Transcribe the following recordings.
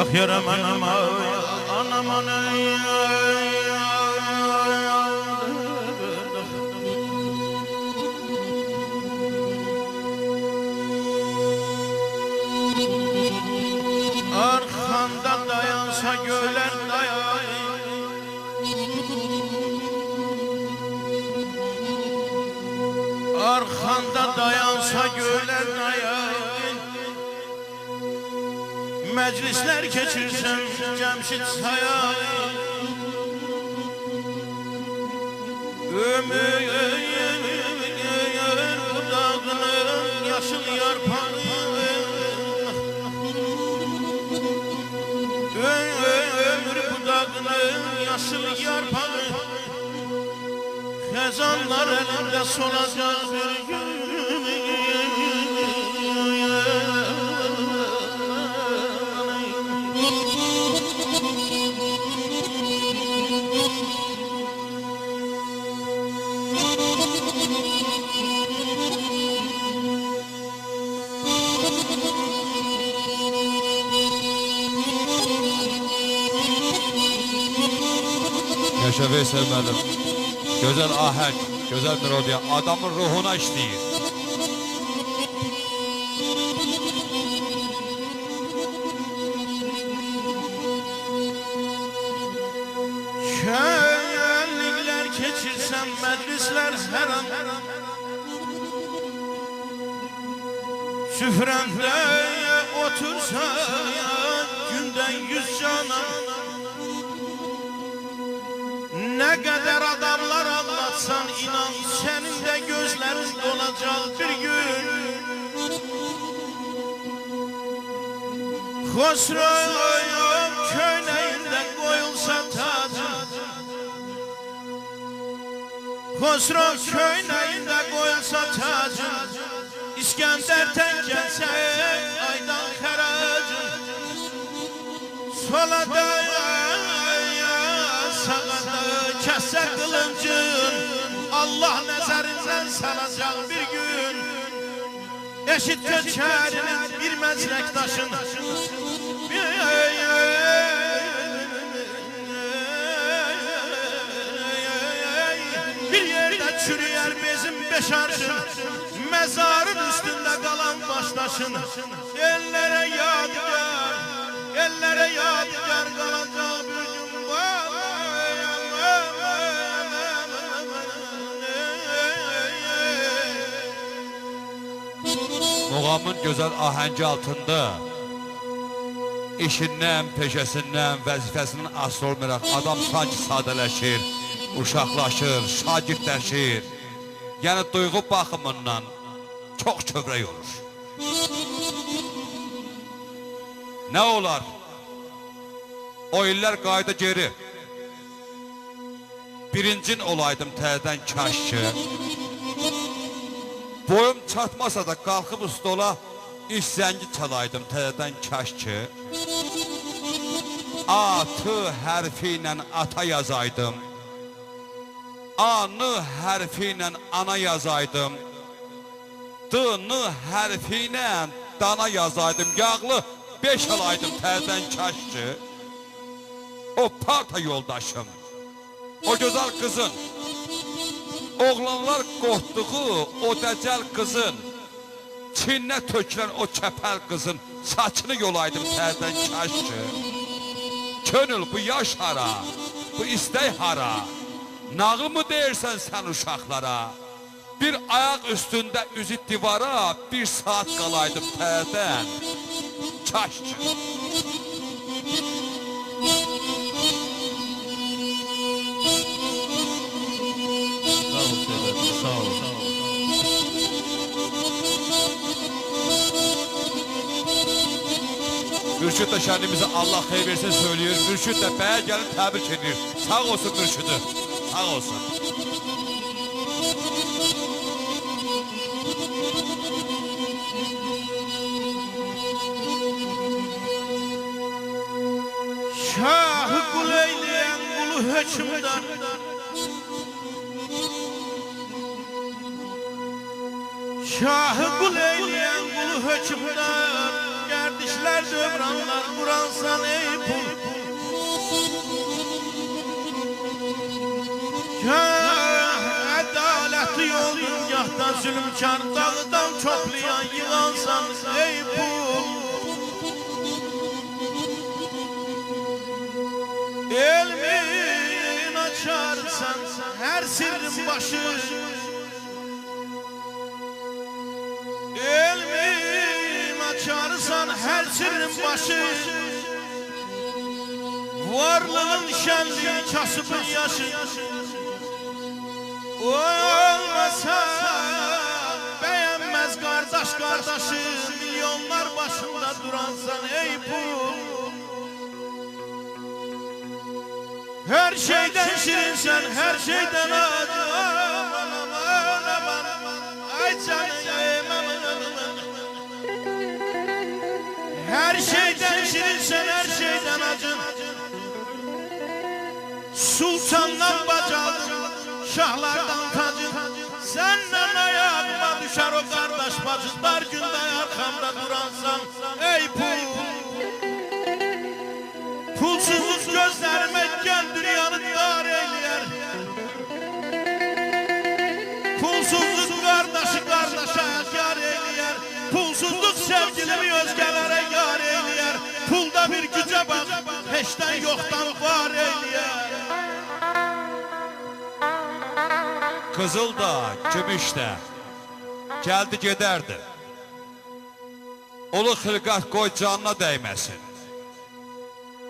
Ah yaram anam anam arkanda dayansa gölen dayan, arkanda dayansa gölen dayan. Meclisler geçirsen Cemşit Sayar, ömür budağının yaşıl yarpağı, ömür budağının yaşıl yarpağı, xezanlar elinde solacak bir gün. Yaşa Veysel müəllim, gözəl ahəng, gözəl melodiya adamın ruhuna işləyir. Şenlikler keçirsen meclisler her an, süfrende otursa günden 100 canan, ne kadar adamlar anlatsan inan senin de gözlerin dolacak bir gün. Xosrow köynəyində qoyulsa tacın, Xosrow köynəyində qoyulsa tacın, İskəndərdən gəlsə aydan xəracın, sola dayan sağa da kəsə qılıncın, Allah nəzərindən salacaq bir gün. Eşit köçərinin bir məzrəkdaşın, bir yerdə çürüyer bezim beş arşın, mezarın üstünde kalan baştaşın. Ellere yadigar, ellere yadigar kalacak bir gün var. Muğamın gözəl ahəngi altında işindən, peşəsindən, vəzifəsindən asılı olmayaraq adam sanki sadələşir, uşaqlaşır, şagirdləşir. Yəni duyğu baxımından çox kövrək olur. Nə olar? O illər qayda geri. Birincin olaydım təzədən kaş ki. Boyum çatmasa da qalxıb stola iş zəngi çalaydım təzədən kaş ki. A-tı hərfi ilə ata yazaydım. A-nı hərfi ilə ana yazaydım. D-nı hərfi ilə dana yazaydım. Yağlı 5 alaydım təzədən kaş ki. O parta yoldaşım, o gözəl qızın, oğlanlar qorxduğu o dəcəl qızın, çinnə tökülən o kəpəl qızın saçını yolaydım təzədən kaş ki. Könül bu yaş hara, bu istək hara, nağıl mı deyirsən sən uşaqlara? Bir ayaq üstündə üzü divara, bir saat qalaydım təzədən kaş ki. Mürşid de kendimize Allah xeyir versin söylüyor. Mürşid de bəyə gəlin təbrik edir. Sağ olsun Mürşid'i. Sağ olsun. Şahı kul eyleyen kulu hükümdar, Şahı kul eyleyen kulu hükümdar, Gerdişler dövranlar kuransan ey pul. Gah adaletli oldun, gahtan zulümkar dağdan toplayan yığansan ey pul. Elmin açarsan her sirrin başı, Elmin açarsan her sirrin başı, varlığın şenliği kasıbın yaşı. Olmasa beğenmez kardeş kardeşi, milyonlar başında duransan ey pul. Her şeyden şirinsen, her şeyden acı. Ay canım, her şeyden şirinsen, her şeyden acı. Sultandan bacaldın, şahlardan tacın. Senden ayağıma düşer o kardeş bacı. Dar günde arkamda duransan ey pul. Pulsuzluk gözlerime gel dünyanı dar eyleyer. Pulsuzluk kardeşi kardeşe yar eyleyer. Pulsuzluk sevgilimi özgelere yar eyleyer. Pulda bir güce bak, heçten yoktan var eyleyer. Kızıl da, gümüş de geldi giderdi. Olu xilqat qoy canına dəyməsin.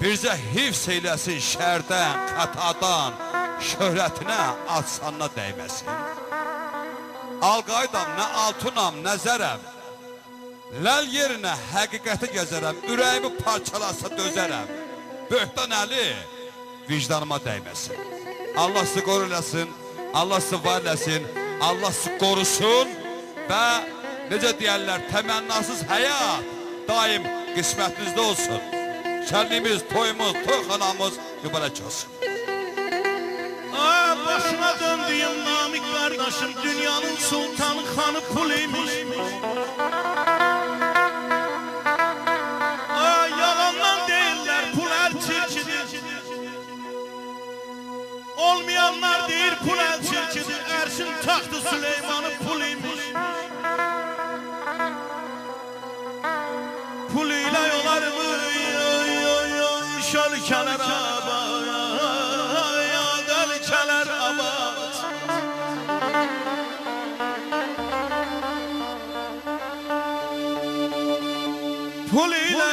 Birzə hifz eyləsin şərdən, xətadan, şöhrətinə, adsanına dəyməsin. Alqaydam, nə altunam, nə zərəm. Ləl yerinə həqiqəti gəzərəm, ürəyimi parçalasa dözərəm. Böhtan əli vicdanıma dəyməsin. Allah sizi qoru eləsin, Allah sizi var eləsin, Allah sizi qorusun və necə deyərlər, təmənnasız həyat daim qismətinizdə olsun. Şənliyimiz, toyumuz, toyxanamız mübarək olsun. Başına döndüyüm namik kardeşim, dünyanın sultanı xanı puluymuş. Yalandan deyirlər, pul el çirkidir. Olmayanlar deyir, pul el çirkidir. Erşin taxtı Süleymanı puluymuş. Puluyla yolarımı şölkeler abad, delkeler abad. Puluyla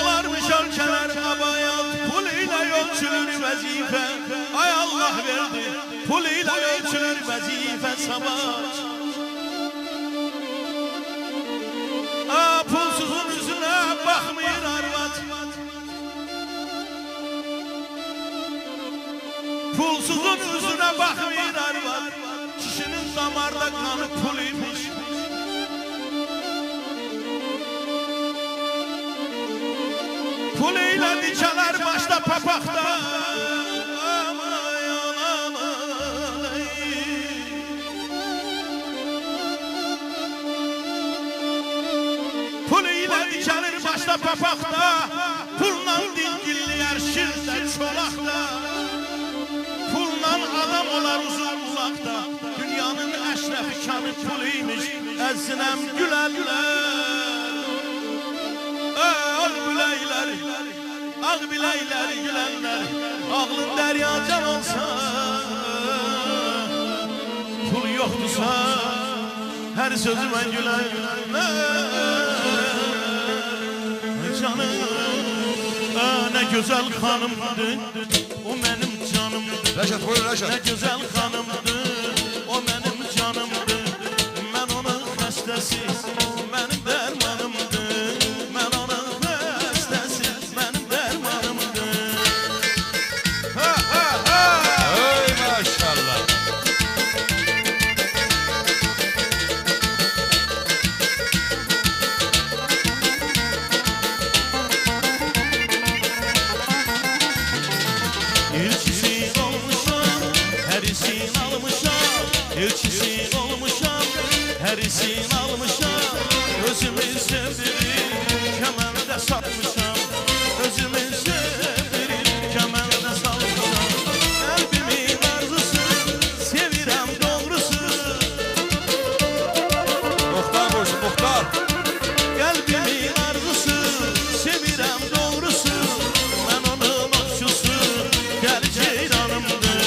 olarmış şölkeler abad, puluyla ölçülür vazife. Ay Allah verdi, puluyla ölçülür vazife sabah. Pulsuzun yüzüne bakmayın arvat. Pulsuzun yüzüne bakmayın arvat. Kişinin damarda kanı puluymuş. Puluyla dikeler başta papakta. Puluyla dikelir başta papakta. Pulla dingilliyər şirdə çolaqda. Pulla adam olar uzun uzaqda. Dünyanın əşrəfi kanı puluymuş. Əzzinəm gülərlər. Ağ biləklər, ağ biləklər gülənlər. Ağlın dəryacan olsa, pul yoxdursa, hər sözümə gülərlər. Canım, ne güzel hanımdı, o benim canımdı. Reşat, buyurun Reşat. Ne güzel hanımdı, o benim canımdı. Ben onun hastası, benim dermanımdı. Ben onun Elçisi olmuşam, her isin almışam. Özümü sevdirir, kemerde satmışam. Özümü sevdirir, kemerde salmışam. Kalbimin arzusu, sevirəm doğrusu. Muhtar qoysun, muhtar. Kalbimin arzusu, sevirəm doğrusu. Ben onun okşusu, gel ceyranımdır.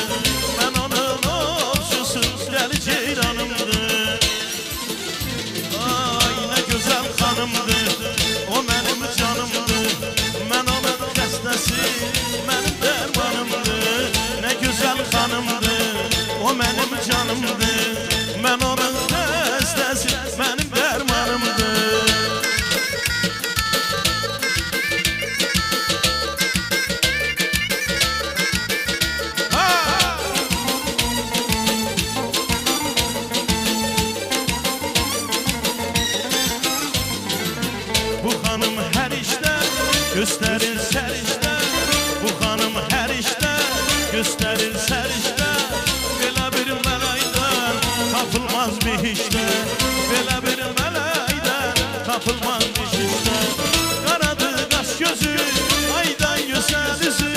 Ben onun okşusu, gel ceyranımdır. Ay ne güzel hanımdır, o benim canımdır. Ben onun xəstəsi, benim dermanımdır. Ne güzel hanımdır, o benim canımdır. Ben onun xəstəsi, benim dermanımdır. Bu hanım her işte gösterir serişte. Bu hanım her işte gösterir serişte. Belə bir mələkdən tapılmaz bir işte. Belə bir mələkdən tapılmaz bir işte. Qaradır qaş gözü, aydan gözəl üzü.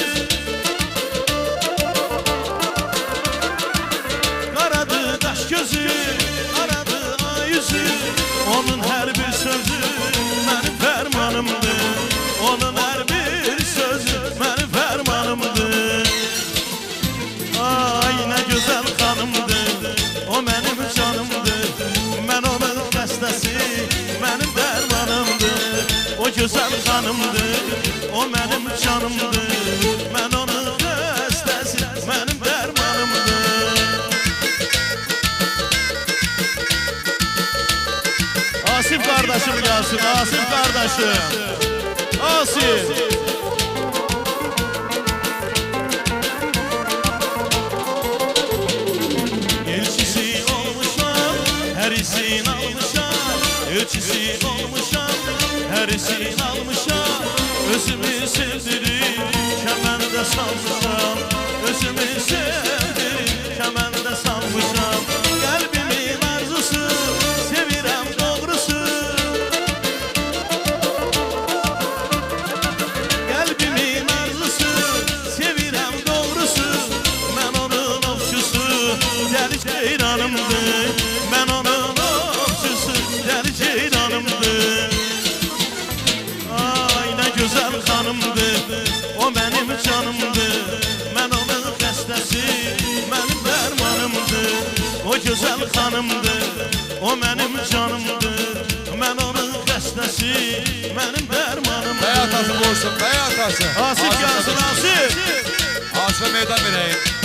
Qaradır qaş gözü, aradı ay yüzü. Onun her bir sözü benim fermanımdır. Onun her bir sözü benim fermanımdır. Ay ne güzel hanımdır, o benim canımdır. Ben onun xəstəsi, benim dermanımdır. O güzel hanımdır, o benim canımdır. Ben onun xəstəsi, benim dermanımdır. Asif kardeşim gelsin, Asif kardeşim. Asif. Elçisi olmuşam, her isin almışam. Elçisi olmuşam, her isin almışam. Özümü sevdirir, kemerde salmışam. Özümü sevdirir, kemerde salmışam. Kalbimin arzusu, sevirəm doğrusu. Kalbimin arzusu, sevirəm doğrusu. Ben onun okşusu, deli ceyranımdır. Ben onun okşusu, deli ceyranımdır. Ay ne güzel hanımdır, o benim canımdır. Ben onun xəstəsi, benim dermanımdır. O güzel hanımdır, o benim canımdır. Ben onun xəstəsi, benim dermanımdır. Bəy atası qoysun, bəy atası. Asif gelsin, Asif. Asifə meydan verəyim.